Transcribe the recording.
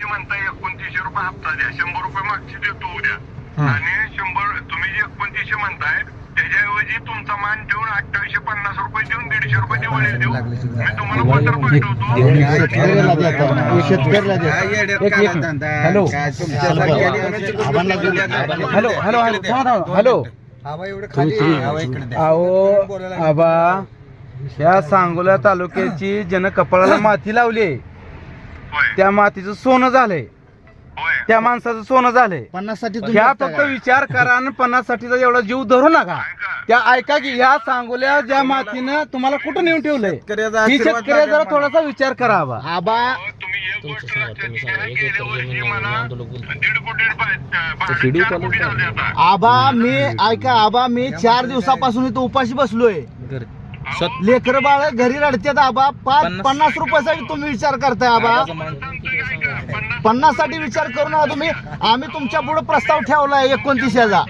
म्हणताय 2900 रुपये हप्ता द्या, 100 रुपये मागची देतो उद्या, आणि 100 तुम्ही जे 2900 म्हणताय त्याच्याऐवजी तुमचा मान ठेवून 2850 रुपये देऊन 150 रुपये दिवाळी देऊ. मी तुम्हाला पत्र पाठवतो. हॅलो अहो आबा, या सांगोला तालुक्याची ज्यानं कपाळाला माती लावली त्या मातीचं सोनं झालंय, त्या माणसाचं सोनं झालंय. 50 साठी ह्या फक्त विचार करा आणि 50 साठीचा एवढा जीव धरू नका. त्या ऐका की ह्या सांगोल्या ज्या मातीनं तुम्हाला कुठं नेऊन ठेवलंय, ही शेतकऱ्या जरा थोडासा विचार करा आबा. आबा तुम्ही एक गोष्ट लक्षात घ्या, गेल्या वर्षी मला 1.5 कोटी झाले आता. आबा मी ऐका आबा, मी 4 दिवसापासून इथं उपाशी बसलोय. लेकर बाळ घरी रडतात आबा. 50 रुपयासाठी तुम्ही विचार करताय आबा. 50 साठी विचार करू नका तुम्ही. आम्ही तुमच्या पुढे प्रस्ताव ठेवलाय 29 चा.